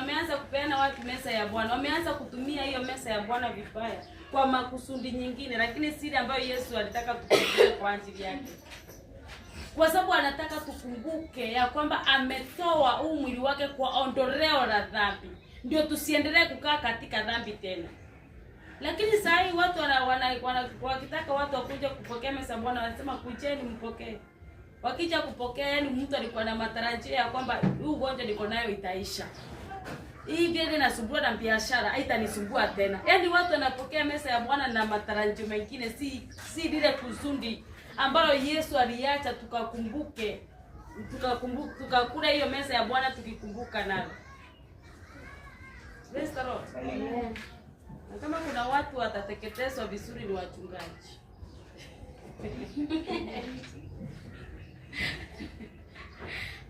wameanza kupeana watu meza ya Bwana. Wameanza kutumia hiyo meza ya Bwana vibaya kwa makusudi nyingine, lakini siri ambayo Yesu alitaka tukumbuke kwa ajili yake. Kwa sababu anataka tukumbuke ya kwamba ametoa huu mwili wake kwa ondoleo la dhambi. Ndio tusiendelee kukaa katika dhambi tena. Lakini saa hii watu wakitaka watu wakuje kupokea meza ya Bwana wanasema kujeni mpokee. Wakija kupokea, yani mtu alikuwa na matarajio ya kwamba huu ugonjwa niko nayo itaisha. Hii vile nasumbua na biashara haitanisumbua tena. Yaani watu wanapokea meza ya Bwana na matarajio mengine, si lile kusudi ambalo Yesu aliacha tukakumbuke. Tukakula hiyo meza ya Bwana tukikumbuka nalo. Praise the Lord. Amen. Na kama kuna watu watateketezwa vizuri ni wachungaji.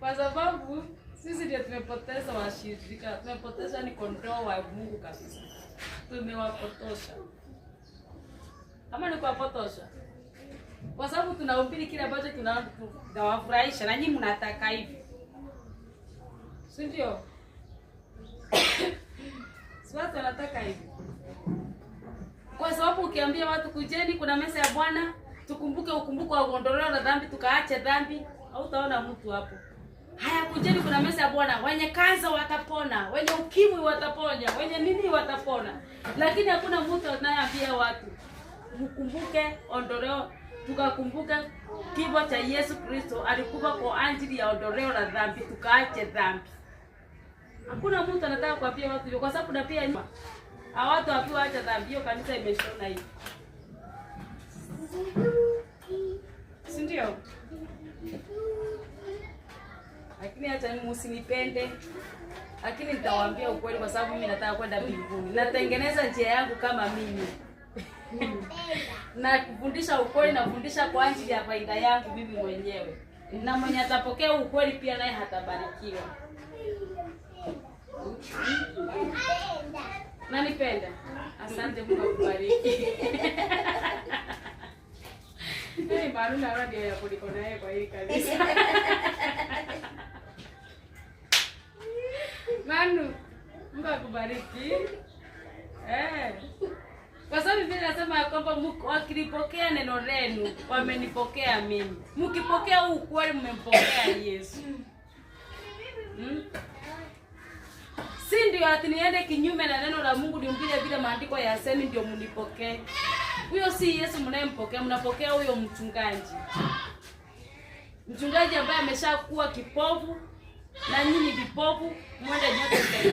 Kwa sababu sisi ndio tumepoteza washirika, tumepoteza ni kondoo wa Mungu kabisa. Tumewapotosha. Kama ni kuwapotosha. Kwa sababu tunahubiri kile ambacho tunawafurahisha na nyinyi mnataka hivi. Si ndio? Si watu wanataka hivi. Kwa sababu ukiambia watu kujeni kuna meza ya Bwana, tukumbuke ukumbuko wa kuondolewa na dhambi, tukaache dhambi, hautaona mtu hapo. Haya kujeni kuna meza ya Bwana, wenye kansa watapona, wenye ukimwi wataponya, wenye nini watapona. Lakini hakuna mtu anayeambia watu mkumbuke ondoleo, tukakumbuka kifo cha Yesu Kristo, alikufa kwa ajili ya ondoleo la dhambi, tukaache dhambi. Hakuna mtu anataka kuambia watu hivyo, kwa sababu na pia watu wakiwa acha dhambi, hiyo kanisa imeshona hivi. Si ndio? Lakini acha msinipende. Lakini nitawaambia ukweli kwa sababu mimi nataka kwenda mbinguni. Natengeneza njia yangu kama mimi. Na kufundisha ukweli, na kufundisha kwa ajili ya faida yangu mimi mwenyewe. Na mwenye atapokea ukweli pia naye hatabarikiwa. Nanipenda. Asante, Mungu akubariki. Manu na radio ya kuliko naye kwa hii kanisa. Manu, Mungu akubariki. Kwa sababu vile nasema kwamba wakilipokea neno lenu, wamenipokea mimi. Mkipokea ukweli mmempokea Yesu. Si ndio ati niende kinyume na neno la Mungu niumbile vile maandiko yasemi ndio mnipokee. Huyo si Yesu mnayempokea, mnapokea huyo mchungaji. Mchungaji ambaye ameshakuwa kipofu na nyinyi vipofu, mwende nyote.